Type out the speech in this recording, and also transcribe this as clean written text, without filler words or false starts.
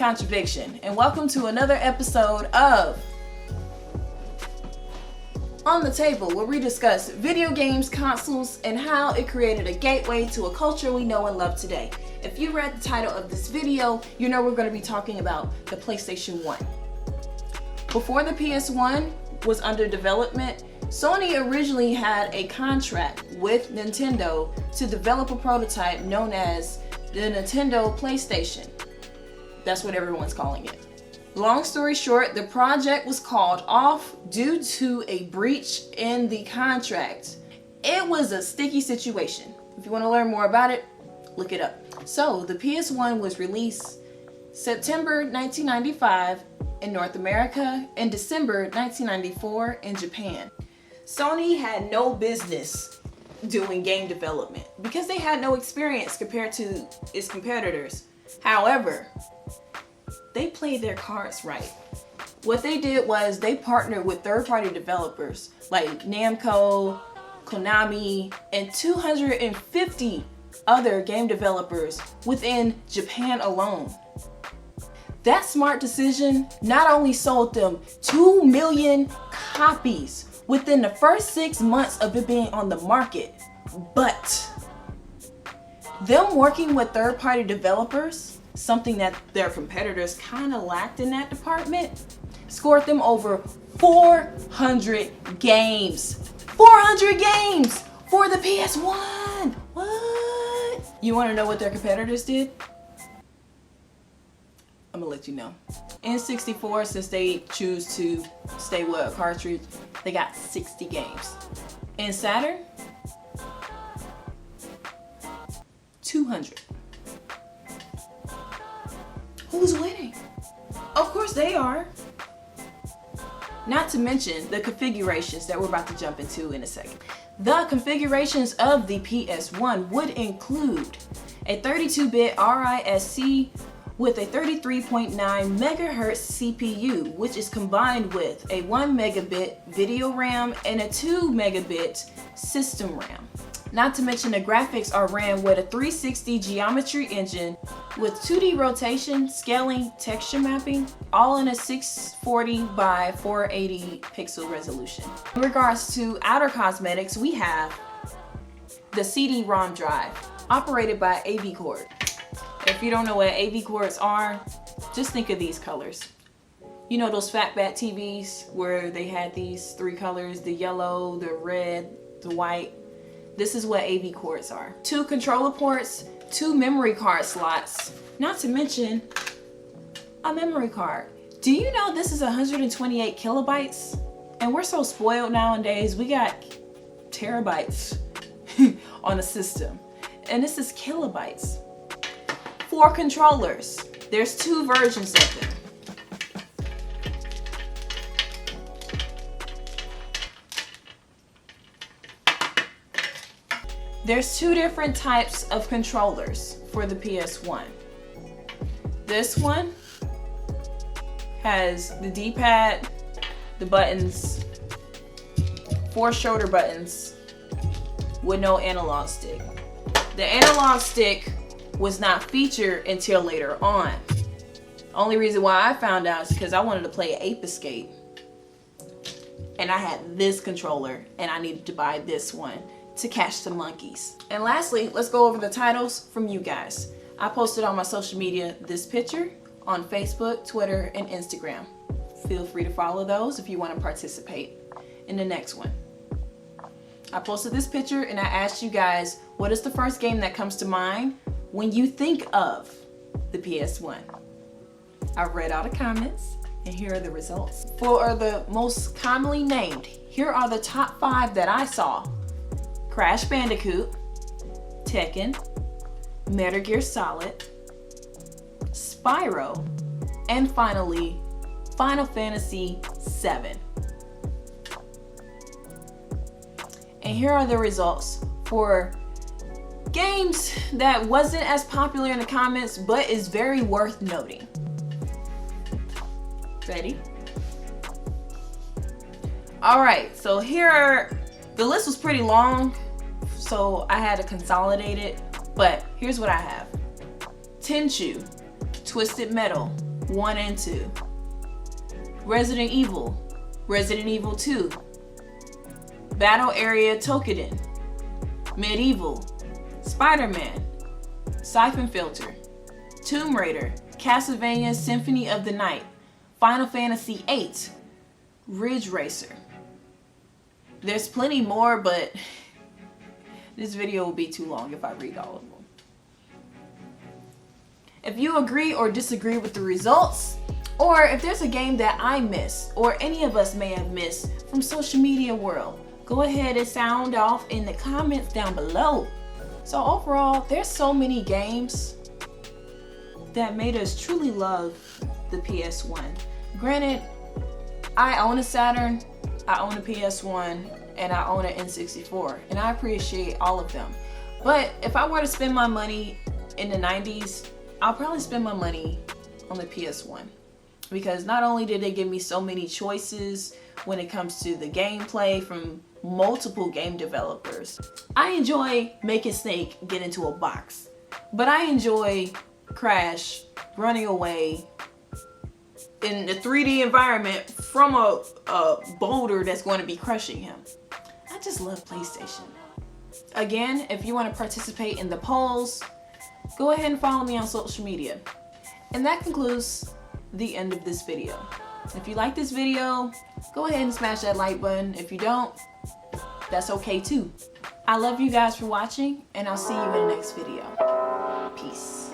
Contradiction, and welcome to another episode of On the Table, where we discuss video games, consoles, and how it created a gateway to a culture we know and love today. If you read the title of this video, you know we're going to be talking about the PlayStation 1. Before the PS1 was under development, Sony originally had a contract with Nintendo to develop a prototype known as the Nintendo PlayStation. That's what everyone's calling it. Long story short, the project was called off due to a breach in the contract. It was a sticky situation. If you want to learn more about it, look it up. So the PS1 was released September 1995 in North America and December 1994 in Japan. Sony had no business doing game development because they had no experience compared to its competitors. However, they played their cards right. What they did was they partnered with third-party developers like Namco, Konami, and 250 other game developers within Japan alone. That smart decision not only sold them 2 million copies within the first 6 months of it being on the market, but them working with third-party developers, something that their competitors kind of lacked in that department, scored them over 400 games. 400 games for the PS1! What? You want to know what their competitors did? I'm gonna let you know. N64, since they choose to stay with a cartridge, they got 60 games. In Saturn, 200. Who's winning? Of course they are. Not to mention the configurations that we're about to jump into in a second. The configurations of the PS1 would include a 32-bit RISC with a 33.9 megahertz CPU, which is combined with a 1 megabit video RAM and a 2 megabit system RAM. Not to mention the graphics are ran with a 360 geometry engine with 2D rotation, scaling, texture mapping, all in a 640 by 480 pixel resolution. In regards to outer cosmetics, we have the CD-ROM drive, operated by AV cord. If you don't know what AV cords are, just think of these colors. You know those Fatback TVs where they had these 3 colors, the yellow, the red, the white? This is what AV cords are. 2 controller ports, 2 memory card slots, not to mention a memory card. Do you know this is 128 kilobytes? And we're so spoiled nowadays, we got terabytes on the system. And this is kilobytes. 4 controllers. There's 2 versions of them. There's 2 different types of controllers for the PS1. This one has the D-pad, the buttons, 4 shoulder buttons with no analog stick. The analog stick was not featured until later on. Only reason why I found out is because I wanted to play Ape Escape. And I had this controller and I needed to buy this one to catch the monkeys. And lastly, let's go over the titles from you guys. I posted on my social media this picture on Facebook, Twitter, and Instagram. Feel free to follow those if you want to participate in the next one. I posted this picture and I asked you guys, what is the first game that comes to mind when you think of the PS1? I read all the comments and here are the results. For the most commonly named, here are the top 5 that I saw. Crash Bandicoot, Tekken, Metal Gear Solid, Spyro, and finally, Final Fantasy VII. And here are the results for games that wasn't as popular in the comments, but is very worth noting. Ready? All right, so here are, the list was pretty long, so I had to consolidate it, but here's what I have. Tenchu, Twisted Metal, 1 and 2. Resident Evil, Resident Evil 2, Battle Area Tokiden, Medieval, Spider-Man, Siphon Filter, Tomb Raider, Castlevania Symphony of the Night, Final Fantasy VIII, Ridge Racer. There's plenty more, but this video will be too long if I read all of them. If you agree or disagree with the results, or if there's a game that I missed or any of us may have missed from social media world, go ahead and sound off in the comments down below. So overall, there's so many games that made us truly love the PS1. Granted, I own a Saturn, I own a PS1, and I own an N64, and I appreciate all of them. But if I were to spend my money in the 90s, I'll probably spend my money on the PS1. Because not only did they give me so many choices when it comes to the gameplay from multiple game developers. I enjoy making Snake get into a box, but I enjoy Crash running away in the 3D environment from a boulder that's going to be crushing him. I just love PlayStation. Again, if you want to participate in the polls, go ahead and follow me on social media. And that concludes the end of this video. If you like this video, go ahead and smash that like button. If you don't, that's okay too. I love you guys for watching, and I'll see you in the next video. Peace.